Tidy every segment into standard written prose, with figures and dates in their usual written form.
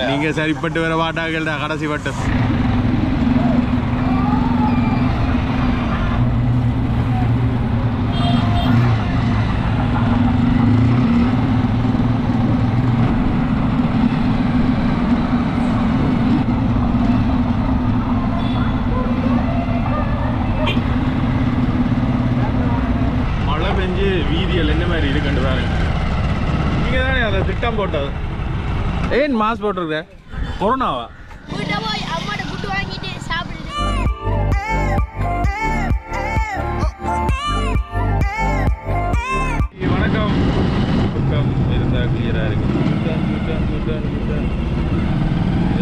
நீங்க சரிப்பட்டு வர மாட்டாங்கடா கடைசி வட்டம். மழை பெஞ்சு வீதியில் என்ன மாதிரி இருக்குன்னு பாருங்க. நீங்க தானே அந்த திட்டம் போட்டது. ஏன் மாஸ்க் போட்டிருக்க? கொரோனாவா? வணக்கம். இருந்தா கிளியரா இருக்கு.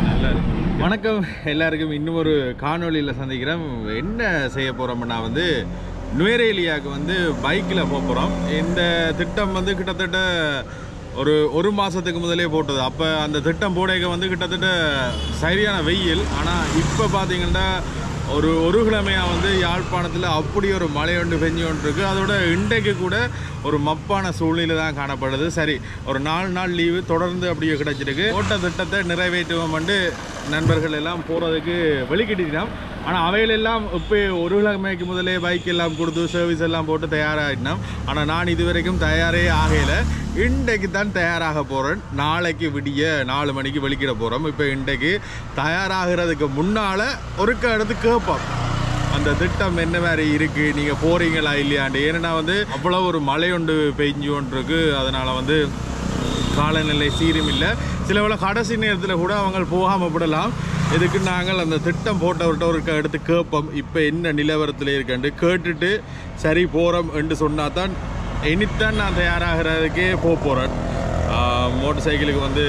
நல்லா இருக்கு. வணக்கம் எல்லாருக்கும். இன்னும் ஒரு காணொலியில் சந்திக்கிறோம். என்ன செய்ய போறோம்னா வந்து நுவேரேலியாவுக்கு வந்து பைக்கில் போக போகிறோம். இந்த திட்டம் வந்து கிட்டத்தட்ட ஒரு மாதத்துக்கு முதலே போட்டது. அப்போ அந்த திட்டம் போடைக்க வந்து கிட்டத்தட்ட சரியான வெயில். ஆனால் இப்போ பார்த்தீங்கன்னா ஒரு கிழமையாக வந்து யாழ்ப்பாணத்தில் அப்படி ஒரு மழை ஒன்று பெஞ்சு கொண்டு இருக்குது. அதோட இன்றைக்கு கூட ஒரு மப்பான சூழ்நிலை தான் காணப்படுது. சரி, ஒரு 4 நாள் லீவு தொடர்ந்து அப்படியே கிடச்சிருக்கு. போட்ட திட்டத்தை நிறைவேற்றுவோம் வந்து நண்பர்கள் எல்லாம் போகிறதுக்கு வெளிக்கிட்டோம். ஆனால் அவைகளெல்லாம் இப்போ ஒரு கிழமைக்கு முதலே பைக் எல்லாம் கொடுத்து சர்வீஸ் எல்லாம் போட்டு தயாராகிட்டோம். ஆனால் நான் இது வரைக்கும் தயாரே ஆகலை. இன்றைக்கு தான் தயாராக போகிறேன். நாளைக்கு விடிய 4 மணிக்கு வெளிக்கிட போகிறோம். இப்போ இன்றைக்கு தயாராகிறதுக்கு முன்னால் ஒருக்க இடத்து கேட்போம் அந்த திட்டம் என்ன மாதிரி இருக்குது, நீங்கள் போகிறீங்களா இல்லையாண்டு. ஏன்னா வந்து அவ்வளோ ஒரு மழை ஒன்று பெஞ்சு கொண்டு இருக்கு. அதனால் வந்து காலநிலை சீரும் இல்லை. சில வேளை கடைசி நேரத்தில் கூட அவங்க போகாமல் விடலாம். இதுக்கு நாங்கள் அந்த திட்டம் போட்டவர்கிட்ட ஒரு எடுத்து கேட்போம் இப்போ என்ன நிலவரத்தில் இருக்காண்டு. கேட்டுட்டு சரி போகிறோம் என்று சொன்னால் தான் இனித்தான் நான் தயாராகிறதுக்கே போகிறேன். மோட்டர் சைக்கிளுக்கு வந்து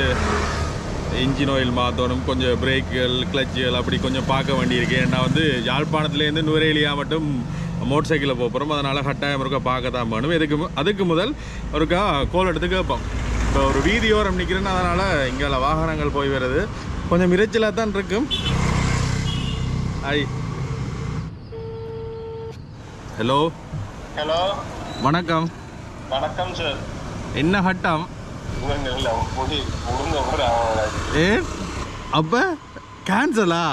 இன்ஜின் ஆயில் மாற்றணும், கொஞ்சம் பிரேக்குகள் கிளச்சுகள் அப்படி கொஞ்சம் பார்க்க வேண்டியிருக்கு. ஏன்னா வந்து யாழ்ப்பாணத்துலேருந்து நுவரேலியா மட்டும் மோட்டர் சைக்கிளில் போகிறோம். அதனால் கட்டாயம் இருக்கா பார்க்க தான் வேணும். அதுக்கு முதல் ஒருக்கா கோல் எடுத்து கேட்போம். இப்போ ஒரு வீதியோரம் நிற்கிறேன்னு, அதனால் இங்கே வாகனங்கள் போய் வருது. கொஞ்சம் இறைச்சலாக தான் இருக்கும். ஹலோ ஹலோ, வணக்கம். வணக்கம் சார். என்ன ஹட்டம்? ஏ அப்ப கேன்சலா?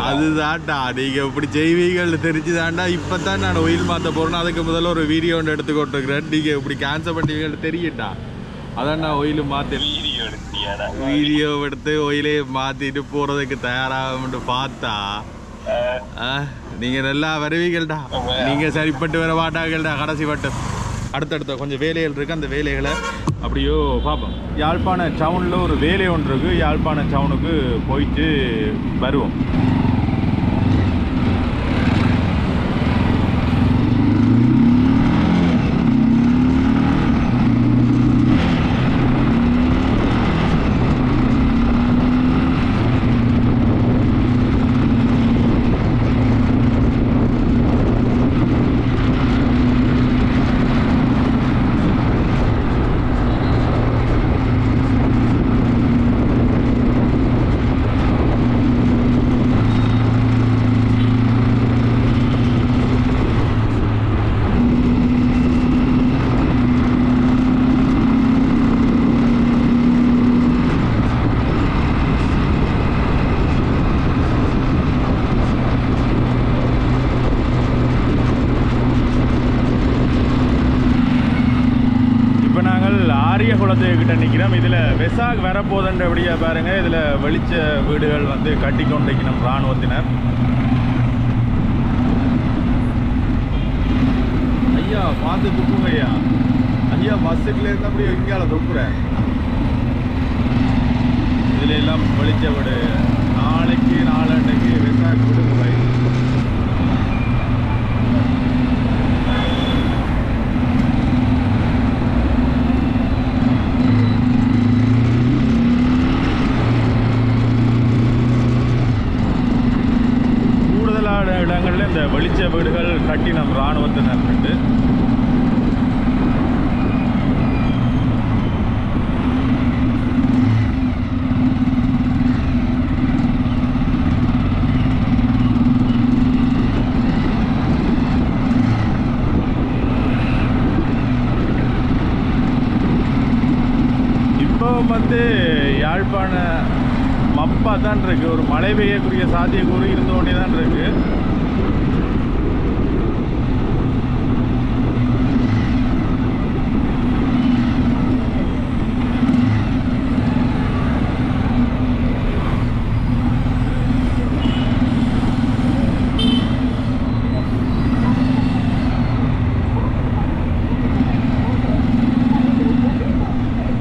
அதுதான்டா நீங்க இப்படி செய்வீங்கன்னு தெரிஞ்சுதான்டா இப்பதான் நான் ஒயில் மாத்த போறேன். அதுக்கு முதல்ல ஒரு வீடியோ ஒன்று எடுத்துக்கொண்டிருக்கிறேன். நீங்க இப்படி கேன்சல் பண்ணுவீங்கன்னு தெரியும்டா. அதான் நான் ஒயிலு மாத்தி வீடியோ எடுத்து ஒயிலே மாத்திட்டு போறதுக்கு தயாராக பார்த்தா நீங்க நல்லா வருவீங்கள்டா. நீங்க சரிப்பட்டு வர மாட்டாங்கள்டா கடைசி வட்டம். அடுத்தடுத்த கொஞ்சம் வேலைகள் இருக்கு. அந்த வேலைகளை அப்படியோ பார்ப்போம். யாழ்ப்பாண டவுனில் ஒரு வேலை ஒன்று இருக்கு. யாழ்ப்பாண டவுனுக்கு போயிட்டு வருவோம். குளத்துக்கிட்ட நிற்கிறோம். இதில் வெசாக் வரப்போதுன்றபடியா பாருங்க. இதில் வெளிச்ச வீடுகள் வந்து கட்டி கொண்டிருக்கணும் இராணுவத்தினர். ஐயா பார்த்து துப்புங்க ஐயா. ஐயா பஸ்ஸுக்குள்ள இருந்து அப்படியே எங்கால துப்புறேன். இதில் எல்லாம் வெளிச்ச வீடு. நாளைக்கு நாளன்னைக்கு வெசாக் விடுமுறை. இடங்களில் இந்த வெளிச்ச வீடுகள் கட்டி நம் இராணுவத்தினர் உண்டு. சம்பவம் வந்து யாழ்ப்பாண மப்பா தான் இருக்குது. ஒரு மழை பெய்யக்கூடிய சாத்தியக்கூறு இருந்து கொண்டே தான் இருக்குது.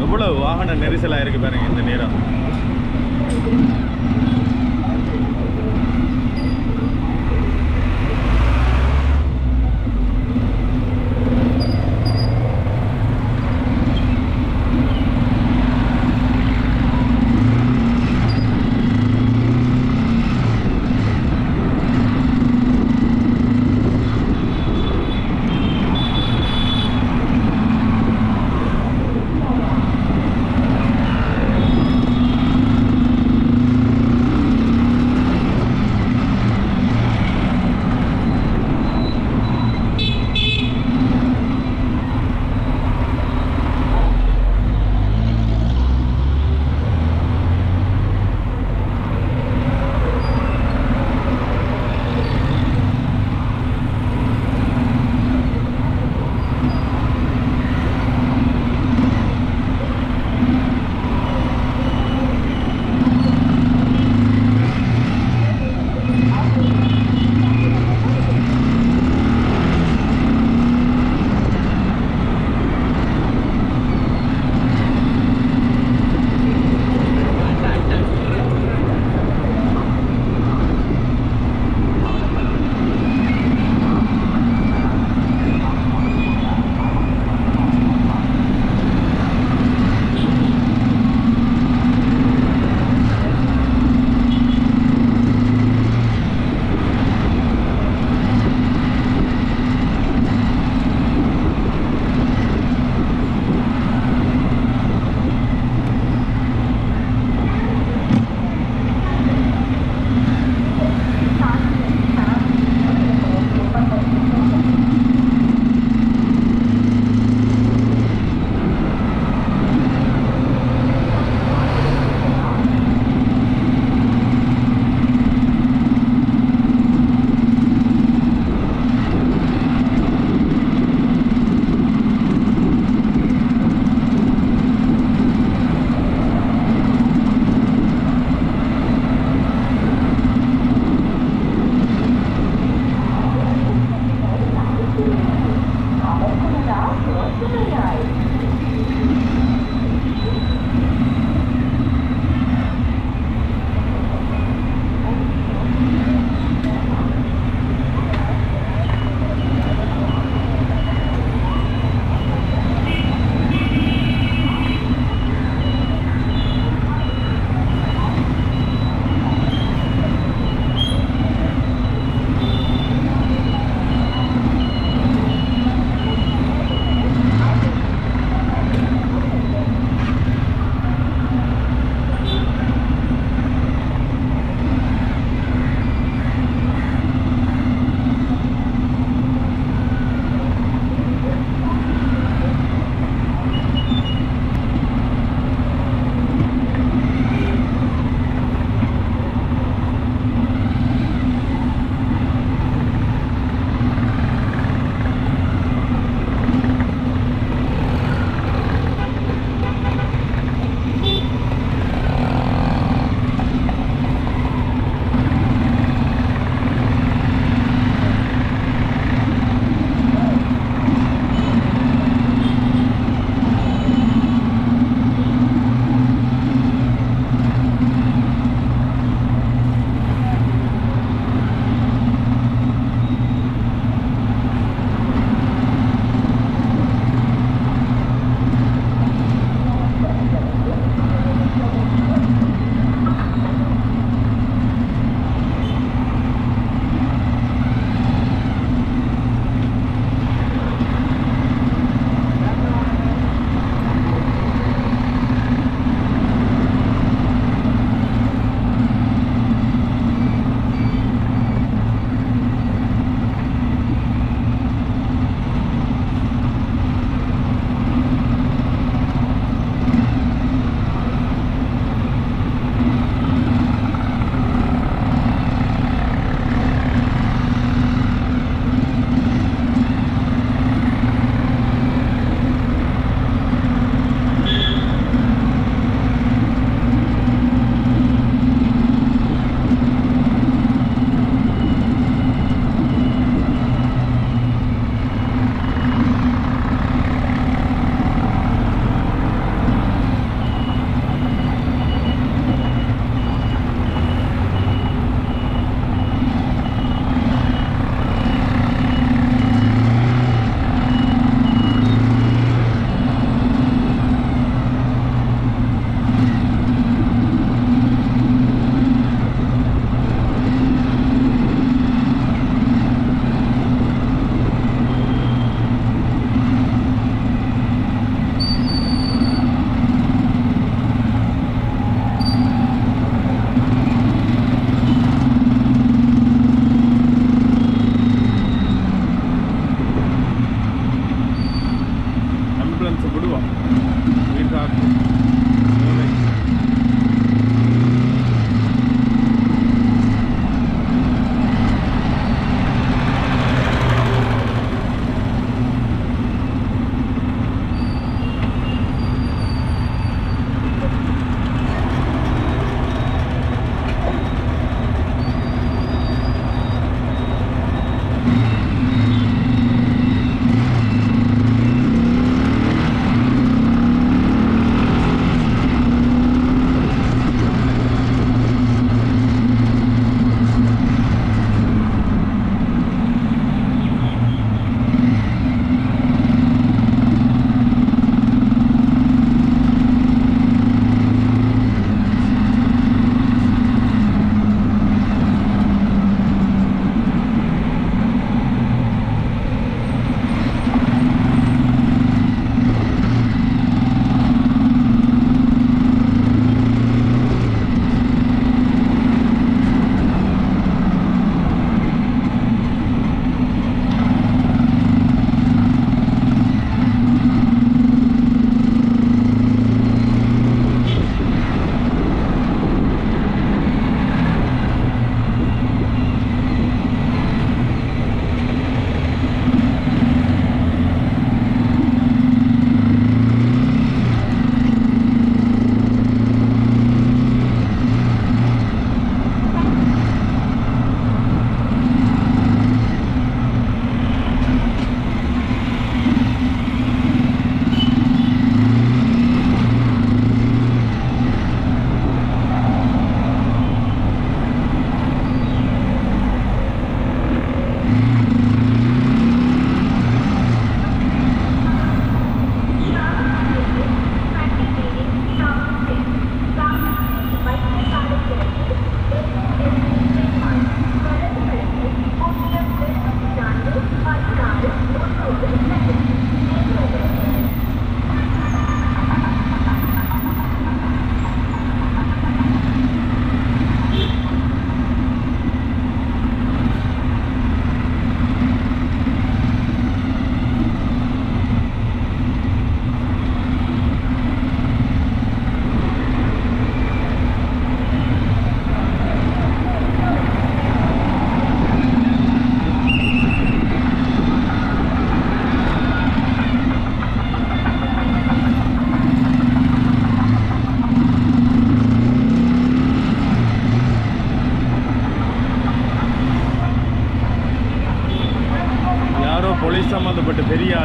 எவ்வளவு வாகன நெரிசலாக இருக்குது பாருங்க இந்த நேரம்.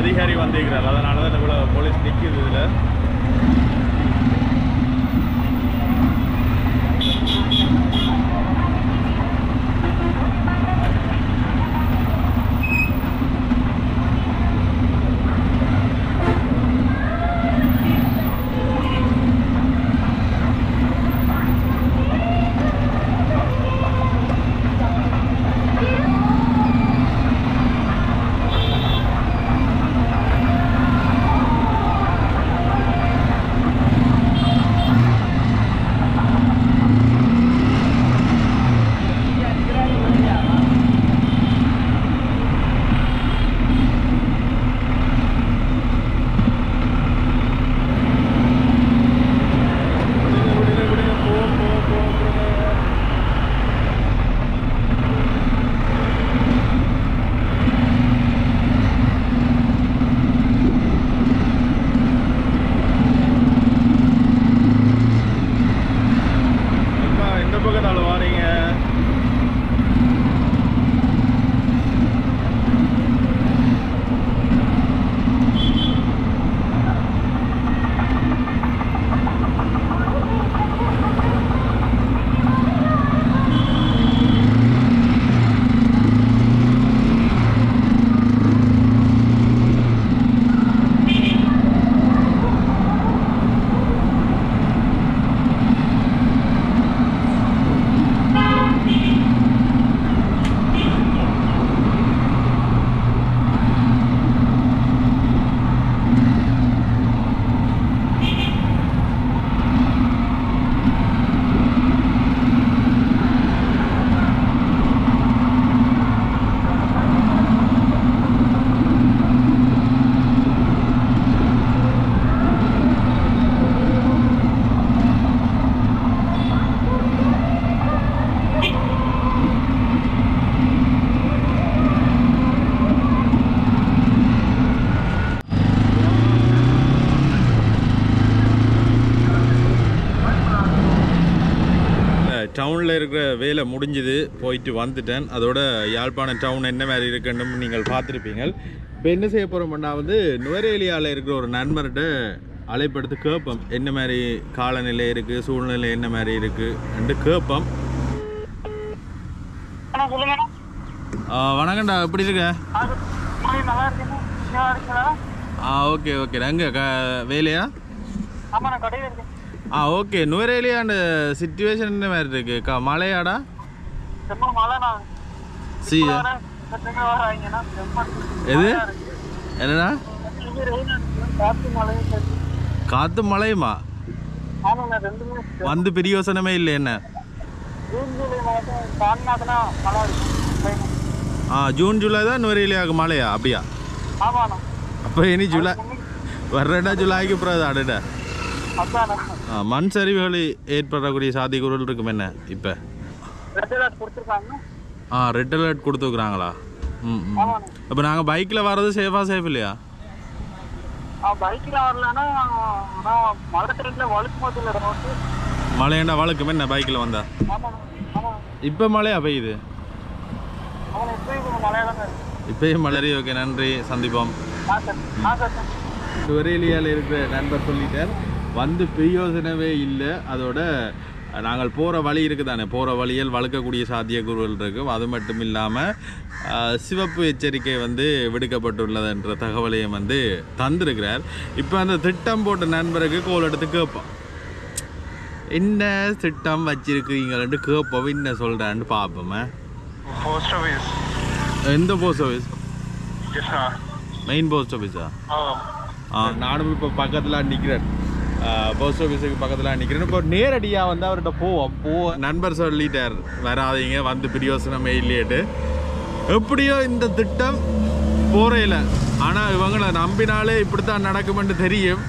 அதிகாரி வந்திருக்கிறார். அதனால தான் இவ்வளோ போலீஸ் நிற்கிது இதில். டவுனில் இருக்கிற வேலை முடிஞ்சுது, போயிட்டு வந்துட்டேன். அதோட யாழ்ப்பாணம் டவுன் என்ன மாதிரி இருக்குன்னு நீங்கள் பார்த்துருப்பீங்க. இப்போ என்ன செய்ய போகிறோம்னா வந்து நுவரேலியாவில் இருக்கிற ஒரு நண்பர்கிட்ட அழைப்படுத்து கேட்போம், என்ன மாதிரி காலநிலை இருக்குது, சூழ்நிலை என்ன மாதிரி இருக்குது கேட்போம். வணக்கம்டா, எப்படி இருக்க? Okay okay. அங்கே வேலையா? ஓகே. நுவரேலியாண்ட சிச்சுவேஷன் என்ன மாதிரி இருக்கு? மழையாடா? எது என்னடா? காத்து மழையுமா? வந்து பெரிய யோசனமே இல்லை என்ன? ஜூன் ஜூலை தான் நுவரேலியாவுக்கு மழையா? அப்படியா? அப்போ இனி ஜூலை வர்றடா, ஜூலைக்கு அப்புறம் அடடா மண் சரிவுகள் ஏற்படக்கூடிய சாத்தியக்கூறுகள் இருக்கும் என்ன? இப்போ ரெட் அலர்ட் கொடுத்துருக்குறாங்களா? அப்போ நாங்கள் பைக்கில் வர்றது சேஃப் இல்லையா? மழையாண்டா வழுக்கும் என்ன பைக்கில் வந்தா? இப்போ மழையா பெய்யுது? இப்பயும் மழை. ஓகே, நன்றி, சந்திப்போம். நுவரேலியாவில் இருக்கிற நண்பர் சொல்லிட்டார், வந்து பிரயோசனமே இல்லை. அதோட நாங்கள் போகிற வழி இருக்குது தானே, போகிற வழியில் வழுக்கக்கூடிய சாத்தியக்கூறுகள் இருக்கும். அது மட்டும் இல்லாமல் சிவப்பு எச்சரிக்கை வந்து விடுக்கப்பட்டுள்ளதுன்ற தகவலையும் வந்து தந்திருக்கிறார். இப்போ அந்த திட்டம் போட்ட நண்பருக்கு கோல் எடுத்து கேட்போம், என்ன திட்டம் வச்சிருக்கீங்கன்னு கேட்போம், என்ன சொல்கிறான்னு பார்ப்போமே. Post office. எந்த போஸ்ட் ஆஃபீஸ்? மெயின் போஸ்ட் ஆஃபீஸா? நானும் இப்போ பக்கத்தில் நிற்கிறேன், போஸ்ட் ஆஃபீஸுக்கு பக்கத்தில் நிற்கிறேன். இப்போ நேரடியாக வந்து அவர்கிட்ட போவோம். நண்பர் சொல்லிட்டார், வராதிங்க, வந்து பிரயோசனமே இல்லையேட்டு. எப்படியோ இந்த திட்டம் போறையில், ஆனால் இவங்களை நம்பினாலே இப்படித்தான் நடக்குமென்று தெரியும்.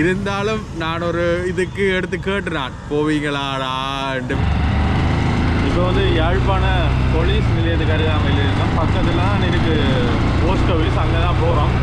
இருந்தாலும் நான் ஒரு இதுக்கு எடுத்து கேட்டுறான், போவீங்களாடாண்டு. இப்போ வந்து யாழ்ப்பாண போலீஸ் நிலையத்துக்கு அருகாமையில் இருக்கோம். பக்கத்தில் தான் எனக்கு போஸ்ட் ஆஃபீஸ், அங்கே தான் போகிறோம்.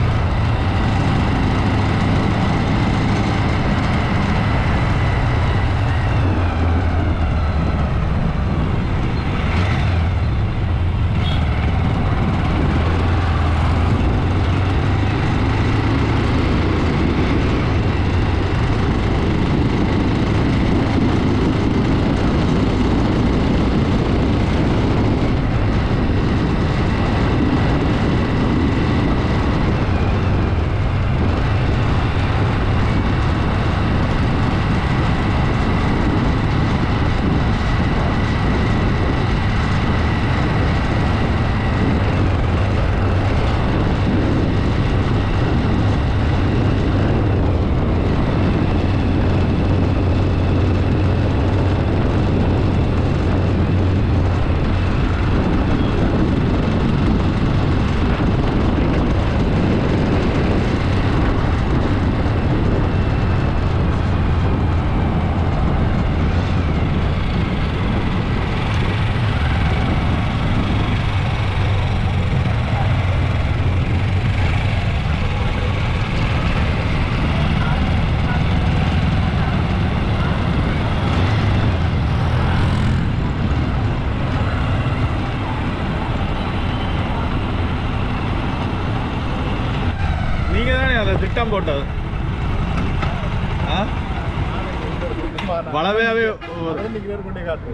திட்டம் போட்டது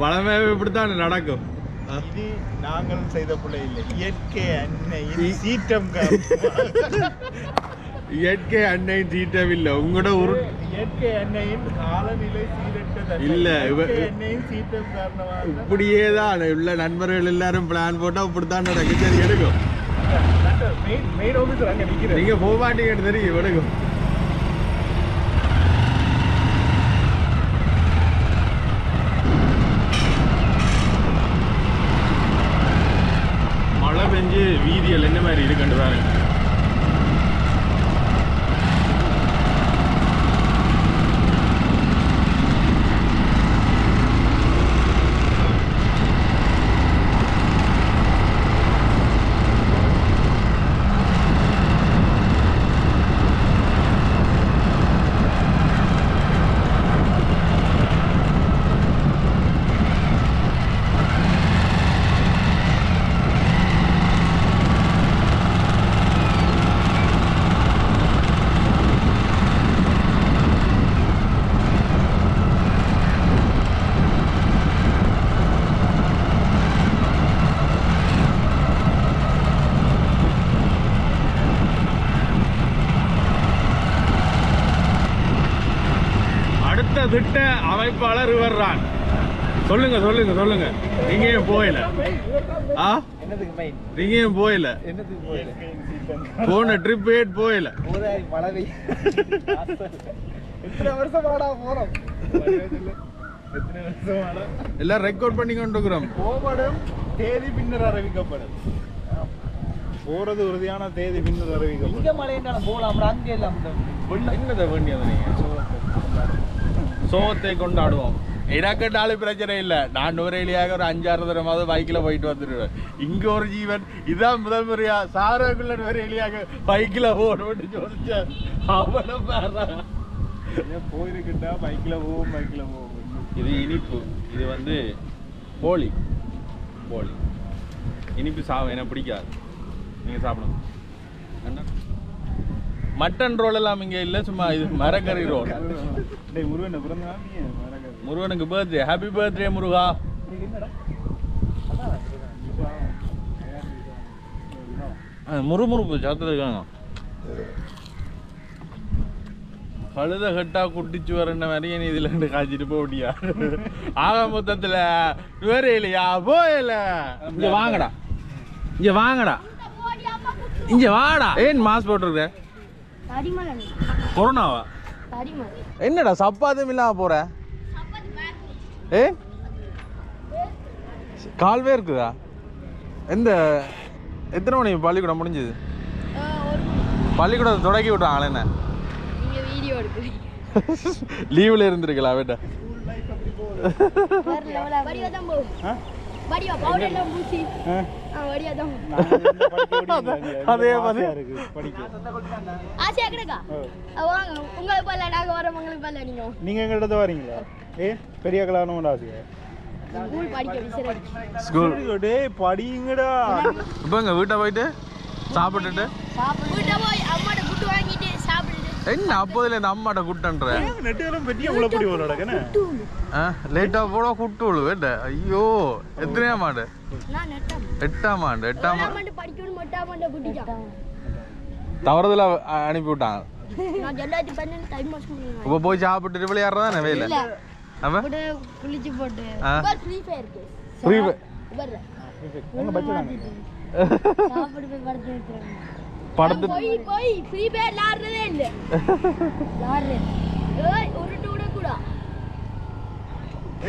வளமையாவே இப்படித்தான் நடக்கும். இது நாங்கள் செய்த பிள்ளை இல்லை, இயற்கை அன்னையின் சீற்றம். இயற்கை அன்னையின் சீற்றம் இல்ல, உங்களோட இயற்கை அன்னையின் காலநிலை சீரற்றது இல்ல, அன்னையின் சீற்றம் காரணமாக இப்படியே தான் உள்ள நண்பர்கள் எல்லாரும் பிளான் போட்டா இப்படித்தான் நடக்கும். சரி எடுக்கும், நீங்க போக மாட்டீங்கன்னு தெரியும். எடுக்கும் மழை பெஞ்சு வீதியில் என்ன மாதிரி இருக்குன்னு பாருங்க. திட்ட அமைப்பாளர் வர்றான். சொல்லுங்க சொல்லுங்க சொல்லுங்க. நீங்க ஏன் போயில? நீங்க ஏன் போயில? போன ட்ரிப் ஏட் போயில? எல்லாம் ரெக்கார்ட் பண்ணி கொண்டு இருக்கிறோம். போபடும் தேதி பின்னர் அறிவிக்கப்படும். போறது உறுதியான தேதி பின்னர் அறிவிக்கப்படும். இங்க மழையினால போலாம், அங்கே எல்லாம் என்னதை வேண்டியது நீங்க சோகத்தை கொண்டாடுவோம். எனக்குண்டாலும் பிரச்சனை இல்லை. நான் நுரையிலியாக ஒரு 5-6 தடவை பைக்கில் போயிட்டு வந்துடுவேன். இங்கே ஒரு ஜீவன் இதான் முதல் முறையா சாரக்குள்ள நுரையிலியாக பைக்கில் போகணும்னு சொல்லிச்சேன். அவனை போயிருக்குண்டா பைக்கில் போவோம், பைக்கில் போவோம். இது இனிப்பு, இது வந்து போலி போலி இனிப்பு எனக்கு பிடிக்காது. நீங்கள் சாப்பிடணும். மட்டன் ரோல் எல்லாம் இங்கே இல்லை, சும்மா இது மரக்கறி ரோல். முருகனுக்கு பர்த்டே. ஹாப்பி பர்த்டே முருகா. முறுமுறுப்பு சாத்திர இருக்காங்க. கழுத கட்டா குட்டிச்சு வரன மாதிரி நீ இதுல இருந்து காய்ச்சிட்டு போட்டியா? ஆக மொத்தத்துல வேற இல்லையா? போயல. இங்க வாங்கடா, இங்க வாங்கடா, இங்க வாடா. ஏன் மாஸ்க் போட்டுருக்க? கொரோனாவா? என்னடா சப்பாத்தும் இல்லாம போற? ஏ கால்வே இருக்குதா? எத்தனை மணி பள்ளிக்கூடம் முடிஞ்சது? பள்ளிக்கூடம் தொடக்கி விட்டாங்களே. என்ன லீவ்ல இருந்திருக்கலாம் வேட்டா? அதே மாதிரி நீங்க எங்கிட்ட வரீங்களா? பெரிய கல்யாணம் ஆசையா? ஸ்கூல் படிங்கடா. இப்போ எங்க வீட்டை போயிட்டு சாப்பிட்டுட்டு என்ன அப்போதுல இந்த அம்மாட்ட கூட்டன்ற லேட்டா போட கூட்டு வேட்ட. ஐயோ எத்தனையாம் ஆண்டு? 8ஆம் ஆண்டு. 8ஆம் ஆண்டு தவறுதல அனுப்பி விட்டாங்க. இப்ப போய் சாப்பிட்டு விளையாடுறதானே வேலை.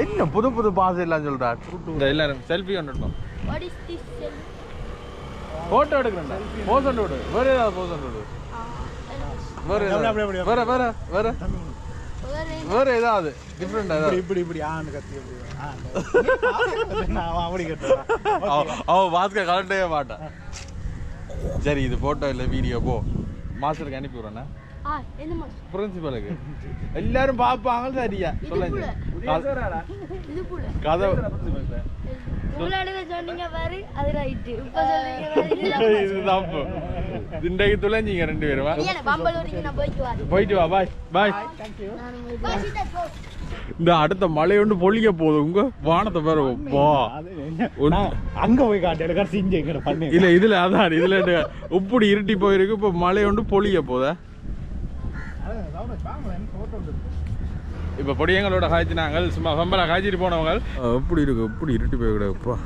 என்ன புது புது பாஸ் எல்லாம் சொல்றா. எல்லாரும் செல்ஃபி கண்டுட்டோம். போட்டோ எடுக்கிறேன். போஸ் ஒன்று விடு. வேற ஏதாவது போஸ் ஒன்று விடு. வேற வேற வேற வேற ஏதாவது டிஃப்ரெண்ட் ஏதாவது. இப்படி இப்படி ஆன்னு கத்தி அவன் மாஸ்க கலட்டவே மாட்டான். சரி இது போட்டோ இல்லை வீடியோ போ மாஸ்டருக்கு அனுப்பி விடுறேண்ணா. பிரின்சிபலுக்கு எல்லாரும் பாப்பாங்க சரியா சொல்லுங்க கதை இது தப்பு இன்றைக்கு துளைஞ்சிங்க 2 பேரும் போயிட்டு வா பாய் பாய் இந்த அடுத்த மழை ஒன்று பொழிய போகுது உங்க வானத்தை பேர அங்க போய் காட்டு செஞ்சு பண்ணு இல்ல இதுல அதான் இதுல உப்புடி இருட்டி போயிருக்கு இப்ப மழை ஒன்று பொழிய போதா இப்ப பொடியங்களோட காய்ச்சினாங்க சும்மா சம்பளம் காய்ச்சிட்டு போனவங்க எப்படி இருக்கு எப்படி இருட்டி போய் கூட